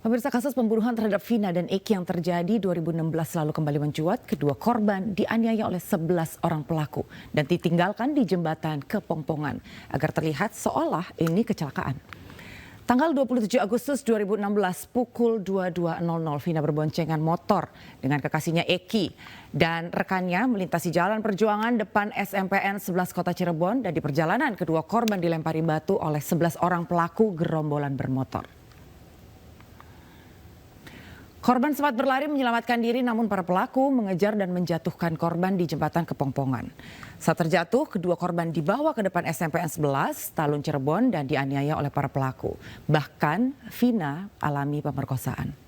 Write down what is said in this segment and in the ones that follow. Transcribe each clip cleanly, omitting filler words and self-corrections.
Pemirsa, kasus pembunuhan terhadap Vina dan Eki yang terjadi 2016 lalu kembali mencuat. Kedua korban dianiaya oleh 11 orang pelaku dan ditinggalkan di jembatan Kepongpongan agar terlihat seolah ini kecelakaan. Tanggal 27 Agustus 2016 pukul 22.00 Vina berboncengan motor dengan kekasihnya Eki dan rekannya melintasi Jalan Perjuangan depan SMPN 11 Kota Cirebon, dan di perjalanan kedua korban dilempari batu oleh 11 orang pelaku gerombolan bermotor. Korban sempat berlari menyelamatkan diri, namun para pelaku mengejar dan menjatuhkan korban di jembatan Kepongpongan. Saat terjatuh, kedua korban dibawa ke depan SMPN 11 Talun Cirebon dan dianiaya oleh para pelaku. Bahkan Vina alami pemerkosaan.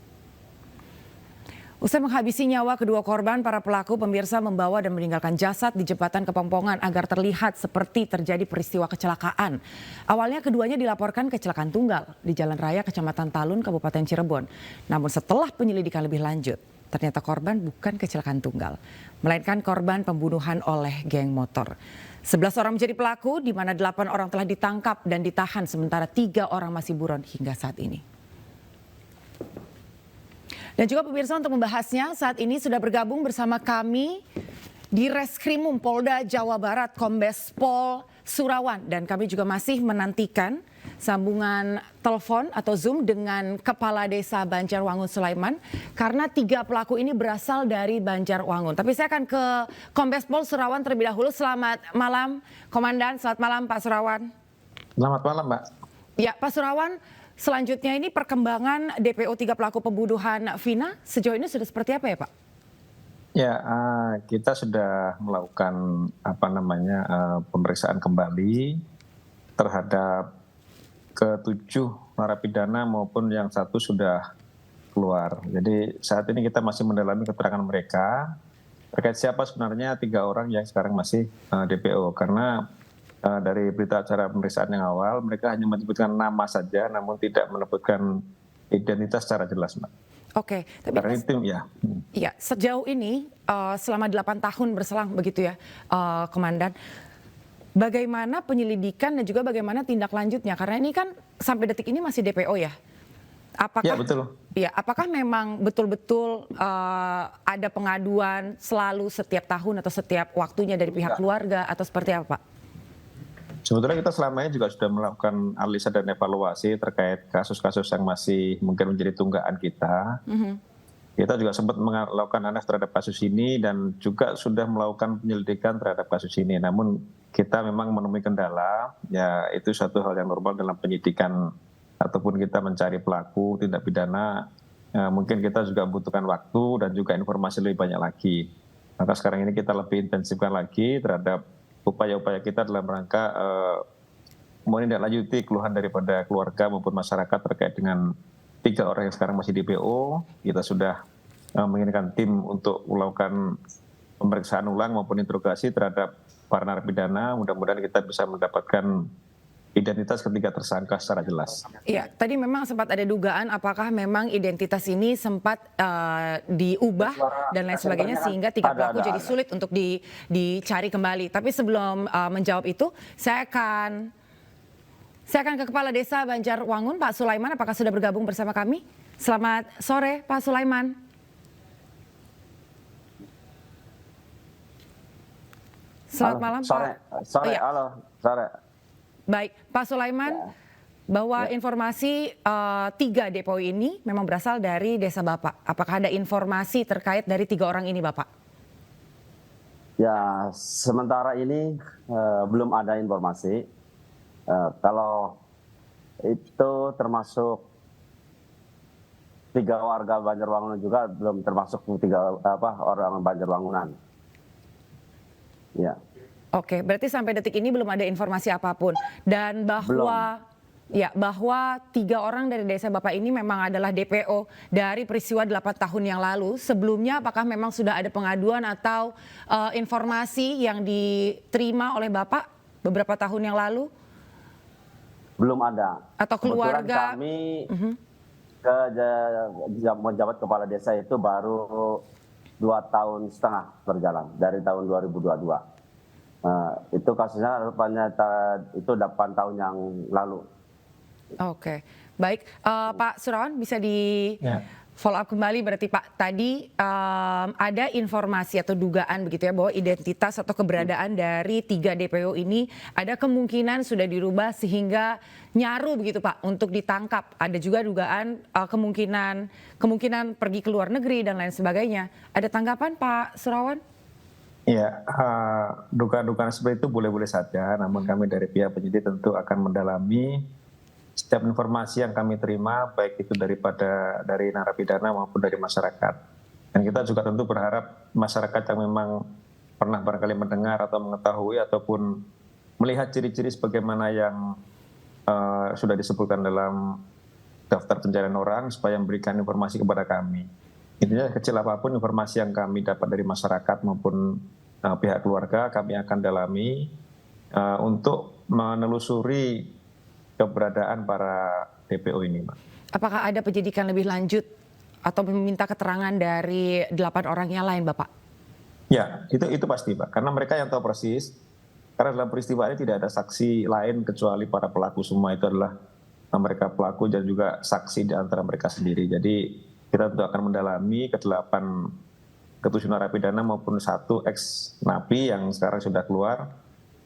Usai menghabisi nyawa kedua korban, para pelaku pemirsa membawa dan meninggalkan jasad di jembatan Kepongpongan agar terlihat seperti terjadi peristiwa kecelakaan. Awalnya keduanya dilaporkan kecelakaan tunggal di Jalan Raya Kecamatan Talun, Kabupaten Cirebon. Namun setelah penyelidikan lebih lanjut, ternyata korban bukan kecelakaan tunggal, melainkan korban pembunuhan oleh geng motor. 11 orang menjadi pelaku, di mana 8 orang telah ditangkap dan ditahan, sementara 3 orang masih buron hingga saat ini. Dan juga pemirsa, untuk membahasnya saat ini sudah bergabung bersama kami di Reskrimum Polda Jawa Barat Kombes Pol Surawan, dan kami juga masih menantikan sambungan telepon atau Zoom dengan Kepala Desa Banjarwangun Sulaiman karena 3 pelaku ini berasal dari Banjarwangun. Tapi saya akan ke Kombes Pol Surawan terlebih dahulu. Selamat malam Komandan, selamat malam Pak Surawan. Selamat malam Mbak. Ya Pak Surawan, selanjutnya ini perkembangan DPO 3 pelaku pembunuhan Vina sejauh ini sudah seperti apa ya Pak? Ya, kita sudah melakukan pemeriksaan kembali terhadap ke-7 narapidana maupun yang 1 sudah keluar. Jadi saat ini kita masih mendalami keterangan mereka terkait siapa sebenarnya 3 orang yang sekarang masih DPO, karena dari berita acara pemeriksaan yang awal, mereka hanya menyebutkan nama saja, namun tidak menyebutkan identitas secara jelas, Mbak. Oke, tapi karena itu ya. Ya, sejauh ini selama 8 tahun berselang begitu ya, Komandan. Bagaimana penyelidikan dan juga bagaimana tindak lanjutnya? Karena ini kan sampai detik ini masih DPO ya. Apakah, ya betul. Ya, apakah memang betul-betul ada pengaduan selalu setiap tahun atau setiap waktunya dari pihak keluarga atau seperti apa, Pak? Sebetulnya kita selama ini juga sudah melakukan analisa dan evaluasi terkait kasus-kasus yang masih mungkin menjadi tunggaan kita. Kita juga sempat melakukan analisa terhadap kasus ini dan juga sudah melakukan penyelidikan terhadap kasus ini. Namun kita memang menemui kendala, ya itu satu hal yang normal dalam penyidikan ataupun kita mencari pelaku tindak pidana. Mungkin kita juga membutuhkan waktu dan juga informasi lebih banyak lagi. Maka sekarang ini kita lebih intensifkan lagi terhadap upaya-upaya kita dalam rangka menindaklanjuti keluhan daripada keluarga maupun masyarakat terkait dengan 3 orang yang sekarang masih DPO. Kita sudah mengirimkan tim untuk melakukan pemeriksaan ulang maupun interogasi terhadap para narapidana. Mudah-mudahan kita bisa mendapatkan identitas ketiga tersangka secara jelas. Iya, tadi memang sempat ada dugaan apakah memang identitas ini sempat diubah dan lain sebagainya sehingga 3 pelaku jadi sulit untuk dicari kembali. Tapi sebelum menjawab itu, saya akan ke Kepala Desa Banjarwangun, Pak Sulaiman. Apakah sudah bergabung bersama kami? Selamat sore, Pak Sulaiman. Selamat malam, Pak. Sore, halo, sore. Baik, Pak Sulaiman, bahwa informasi 3 DPO ini memang berasal dari desa Bapak. Apakah ada informasi terkait dari 3 orang ini, Bapak? Ya, sementara ini belum ada informasi. Kalau itu termasuk 3 warga Banjarwangunan juga belum termasuk 3 orang Banjarwangunan. Ya. Oke, berarti sampai detik ini belum ada informasi apapun, dan bahwa belum. Ya, bahwa 3 orang dari desa Bapak ini memang adalah DPO dari peristiwa 8 tahun yang lalu. Sebelumnya apakah memang sudah ada pengaduan atau informasi yang diterima oleh Bapak beberapa tahun yang lalu? Belum ada. Atau keluarga? Kebetulan kami menjabat kepala desa itu baru 2,5 tahun berjalan dari tahun 2022. Itu kasusnya rupanya itu 8 tahun yang lalu. Oke, Baik, Pak Surawan bisa di Ya. follow up kembali berarti Pak, tadi ada informasi atau dugaan begitu ya bahwa identitas atau keberadaan dari 3 DPO ini ada kemungkinan sudah dirubah sehingga nyaru begitu Pak untuk ditangkap. Ada juga dugaan kemungkinan pergi ke luar negeri dan lain sebagainya. Ada tanggapan Pak Surawan? Ya, dugaan-dugaan seperti itu boleh-boleh saja, namun kami dari pihak penyidik tentu akan mendalami setiap informasi yang kami terima, baik itu dari narapidana maupun dari masyarakat. Dan kita juga tentu berharap masyarakat yang memang pernah barangkali mendengar atau mengetahui ataupun melihat ciri-ciri sebagaimana yang sudah disebutkan dalam daftar pencarian orang supaya memberikan informasi kepada kami. Intinya kecil apapun informasi yang kami dapat dari masyarakat maupun pihak keluarga kami akan dalami untuk menelusuri keberadaan para DPO ini, Mbak. Apakah ada penyidikan lebih lanjut atau meminta keterangan dari 8 orang yang lain, Bapak? Ya, itu pasti, Pak. Karena mereka yang tahu persis, karena dalam peristiwa ini tidak ada saksi lain kecuali para pelaku semua itu adalah mereka pelaku dan juga saksi di antara mereka sendiri. Jadi kita tentu akan mendalami ke-8 ke-7 narapidana maupun 1 ex-napi yang sekarang sudah keluar.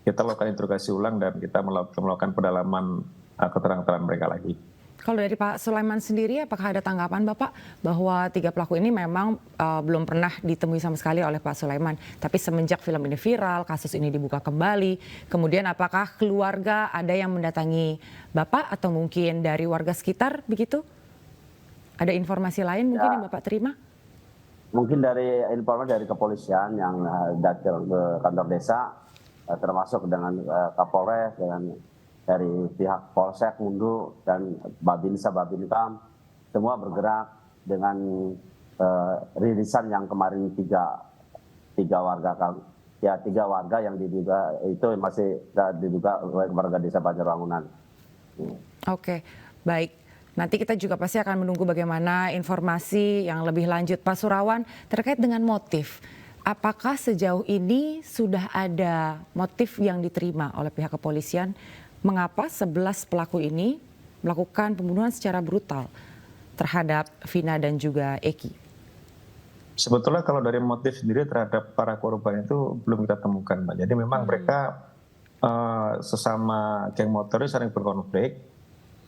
Kita lakukan interogasi ulang dan kita melakukan pendalaman keterangan mereka lagi. Kalau dari Pak Sulaiman sendiri, apakah ada tanggapan Bapak bahwa 3 pelaku ini memang belum pernah ditemui sama sekali oleh Pak Sulaiman, tapi semenjak film ini viral, kasus ini dibuka kembali, kemudian apakah keluarga ada yang mendatangi Bapak atau mungkin dari warga sekitar begitu? Ada informasi lain mungkin yang Bapak terima? Mungkin dari informasi dari kepolisian yang datang ke kantor desa, termasuk dengan Kapolres, dengan dari pihak Polsek Mundu dan Babinsa Babinkam, semua bergerak dengan rilisan yang kemarin tiga warga yang diduga itu masih diduga warga desa Banjarwangunan. Oke, baik. Nanti kita juga pasti akan menunggu bagaimana informasi yang lebih lanjut Pak Surawan terkait dengan motif. Apakah sejauh ini sudah ada motif yang diterima oleh pihak kepolisian? Mengapa 11 pelaku ini melakukan pembunuhan secara brutal terhadap Vina dan juga Eki? Sebetulnya kalau dari motif sendiri terhadap para korban itu belum kita temukan, Mbak. Jadi memang mereka sesama geng motor saling berkonflik.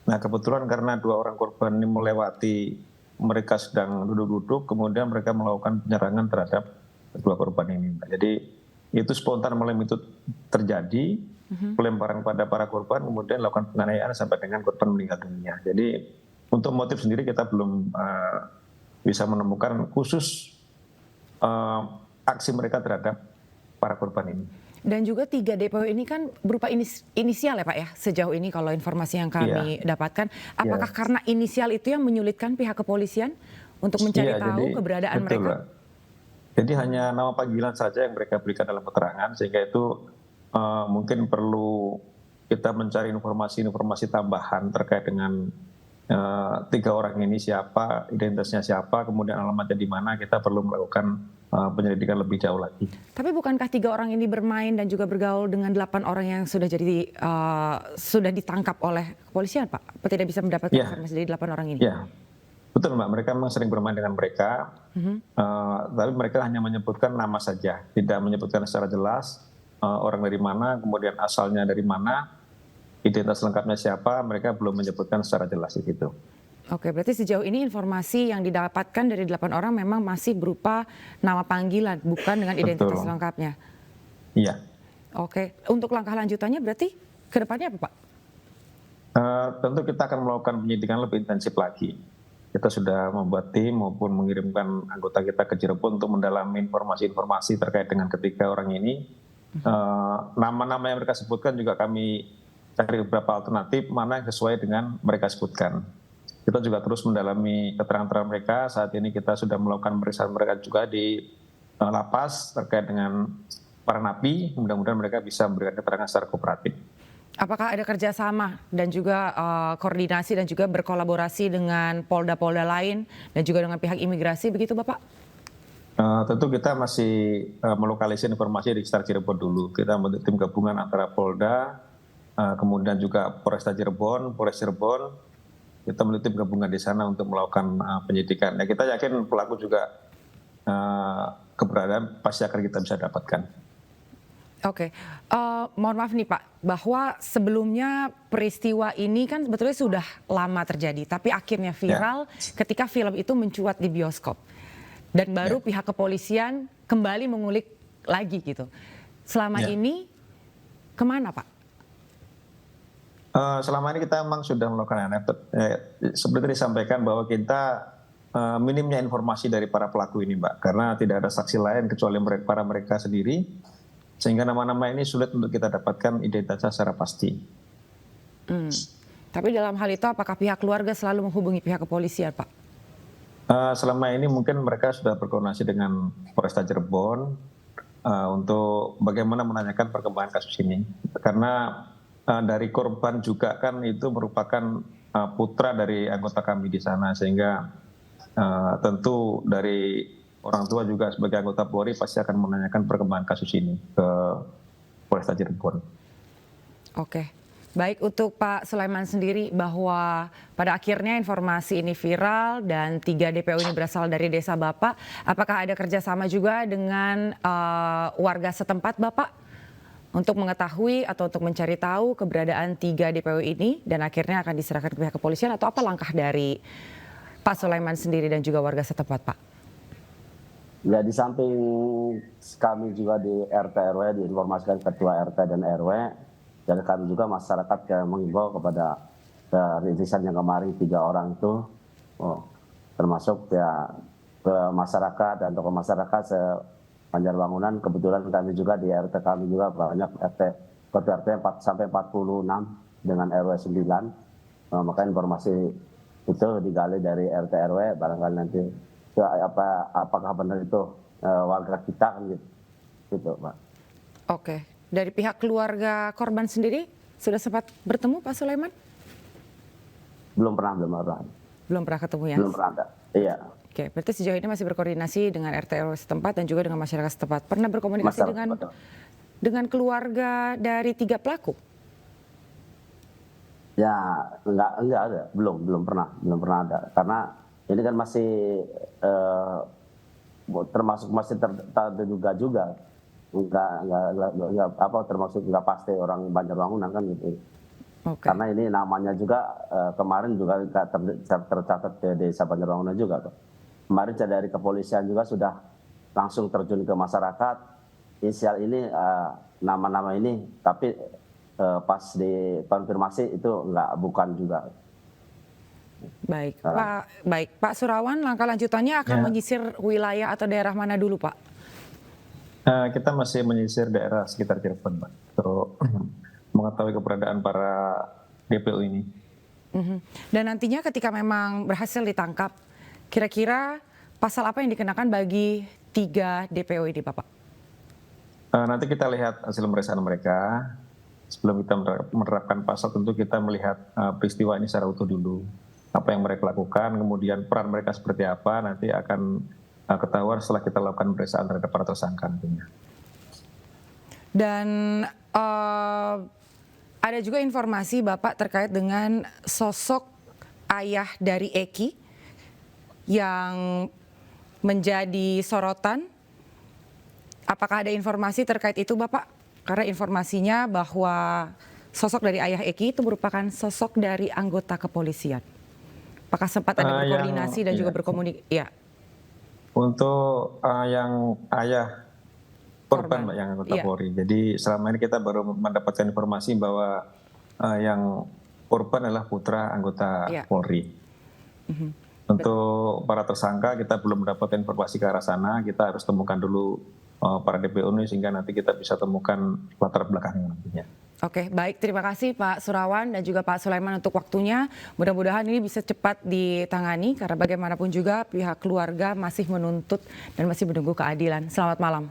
Nah kebetulan karena 2 orang korban ini melewati, mereka sedang duduk-duduk, kemudian mereka melakukan penyerangan terhadap 2 korban ini, Mbak. Jadi itu spontan malam itu terjadi. Pelemparan pada para korban, kemudian lakukan penganiayaan sampai dengan korban meninggal dunia. Jadi untuk motif sendiri kita belum bisa menemukan khusus aksi mereka terhadap para korban ini. Dan juga 3 DPO ini kan berupa inisial ya Pak ya, sejauh ini kalau informasi yang kami dapatkan. Apakah karena inisial itu yang menyulitkan pihak kepolisian untuk mencari tahu keberadaan betul, mereka? Mbak. Jadi hanya nama panggilan saja yang mereka berikan dalam keterangan, sehingga itu mungkin perlu kita mencari informasi tambahan terkait dengan 3 orang ini siapa, identitasnya siapa, kemudian alamatnya di mana, kita perlu melakukan penyelidikan lebih jauh lagi. Tapi bukankah 3 orang ini bermain dan juga bergaul dengan 8 orang yang sudah sudah ditangkap oleh kepolisian, Pak? Tidak bisa mendapatkan informasi dari 8 orang ini? Ya, betul Mbak. Mereka memang sering bermain dengan mereka, tapi mereka hanya menyebutkan nama saja, tidak menyebutkan secara jelas orang dari mana, kemudian asalnya dari mana, identitas lengkapnya siapa, mereka belum menyebutkan secara jelas itu. Oke, berarti sejauh ini informasi yang didapatkan dari 8 orang memang masih berupa nama panggilan, bukan dengan identitas lengkapnya. Iya. Oke, untuk langkah lanjutannya berarti ke depannya apa Pak? Tentu kita akan melakukan penyidikan lebih intensif lagi. Kita sudah membuat tim maupun mengirimkan anggota kita ke Cirebon untuk mendalami informasi-informasi terkait dengan ketiga orang ini. Nama-nama yang mereka sebutkan juga kami cari beberapa alternatif mana yang sesuai dengan mereka sebutkan. Kita juga terus mendalami keterangan mereka. Saat ini kita sudah melakukan pemeriksaan mereka juga di lapas terkait dengan para napi. Mudah-mudahan mereka bisa memberikan keterangan secara kooperatif. Apakah ada kerjasama dan juga koordinasi dan juga berkolaborasi dengan polda-polda lain dan juga dengan pihak imigrasi begitu Bapak? Tentu kita masih melokalisir informasi di sekitar Cirebon dulu. Kita membentuk tim gabungan antara Polda, kemudian juga Polresta Cirebon, Polres Cirebon, kita memiliki tim gabungan di sana untuk melakukan penyidikan. Ya, kita yakin pelaku juga keberadaan pasti akan kita bisa dapatkan. Oke, mohon maaf nih Pak, bahwa sebelumnya peristiwa ini kan sebetulnya sudah lama terjadi, tapi akhirnya viral ketika film itu mencuat di bioskop. Dan baru pihak kepolisian kembali mengulik lagi gitu. Selama ini kemana Pak? Selama ini kita memang sudah melakukan seperti disampaikan bahwa kita minimnya informasi dari para pelaku ini Mbak, karena tidak ada saksi lain kecuali mereka sendiri, sehingga nama-nama ini sulit untuk kita dapatkan identitasnya secara pasti. Tapi dalam hal itu apakah pihak keluarga selalu menghubungi pihak kepolisian Pak? Selama ini mungkin mereka sudah berkoordinasi dengan Polresta Cirebon untuk bagaimana menanyakan perkembangan kasus ini. Karena dari korban juga kan itu merupakan putra dari anggota kami di sana, sehingga tentu dari orang tua juga sebagai anggota Polri pasti akan menanyakan perkembangan kasus ini ke Polresta Cirebon. Oke, baik untuk Pak Sulaiman sendiri bahwa pada akhirnya informasi ini viral dan 3 DPO ini berasal dari desa Bapak. Apakah ada kerjasama juga dengan warga setempat Bapak untuk mengetahui atau untuk mencari tahu keberadaan 3 DPO ini dan akhirnya akan diserahkan ke pihak kepolisian, atau apa langkah dari Pak Sulaiman sendiri dan juga warga setempat Pak? Ya, di samping kami juga di RT RW diinformasikan ketua RT dan RW, dan kami juga masyarakat yang mengimbau kepada rintisan yang kemarin 3 orang itu, termasuk ya ke masyarakat dan tokoh masyarakat Banjarwangunan. Kebetulan kami juga di RT kami juga banyak ketua RT 4 sampai 46 dengan RW 9, maka informasi itu digali dari RT RW, barangkali nanti apakah benar itu warga kita kan gitu Pak. Oke, dari pihak keluarga korban sendiri sudah sempat bertemu Pak Sulaiman? Belum pernah Ketemu ya? Belum pernah ada. Iya. Oke, berarti sejauh ini masih berkoordinasi dengan RT RW setempat dan juga dengan masyarakat setempat. Pernah berkomunikasi dengan keluarga dari 3 pelaku? Ya, enggak ada, belum pernah ada, karena ini kan masih termasuk masih terduga juga, termasuk nggak pasti orang Banjarwangunan kan gitu. Okay. Karena ini namanya juga kemarin juga tercatat ke desa Banjarwangunan juga. Kemarin dari kepolisian juga sudah langsung terjun ke masyarakat. Inisial ini nama-nama ini, tapi pas dikonfirmasi itu bukan juga. Baik, Pak Surawan, langkah lanjutannya akan menyisir wilayah atau daerah mana dulu, Pak? Kita masih menyisir daerah sekitar Cirebon, Pak, untuk mengetahui keberadaan para DPO ini. Dan nantinya ketika memang berhasil ditangkap, kira-kira pasal apa yang dikenakan bagi 3 DPO ini, Bapak? Nanti kita lihat hasil pemeriksaan mereka. Sebelum kita menerapkan pasal, tentu kita melihat peristiwa ini secara utuh dulu. Apa yang mereka lakukan, kemudian peran mereka seperti apa, nanti akan ketahuan setelah kita lakukan pemeriksaan terhadap para tersangka nantinya. Dan ada juga informasi Bapak terkait dengan sosok ayah dari Eki yang menjadi sorotan. Apakah ada informasi terkait itu Bapak? Karena informasinya bahwa sosok dari ayah Eki itu merupakan sosok dari anggota kepolisian. Apakah sempat ada berkoordinasi dan juga berkomunikasi? Ya. Untuk yang ayah korban Mbak, yang anggota Polri. Jadi selama ini kita baru mendapatkan informasi bahwa yang korban adalah putra anggota Polri. Untuk para tersangka kita belum mendapatkan informasi ke arah sana. Kita harus temukan dulu para DPO ini sehingga nanti kita bisa temukan latar belakangnya nantinya. Oke, baik. Terima kasih Pak Surawan dan juga Pak Sulaiman untuk waktunya. Mudah-mudahan ini bisa cepat ditangani karena bagaimanapun juga pihak keluarga masih menuntut dan masih menunggu keadilan. Selamat malam.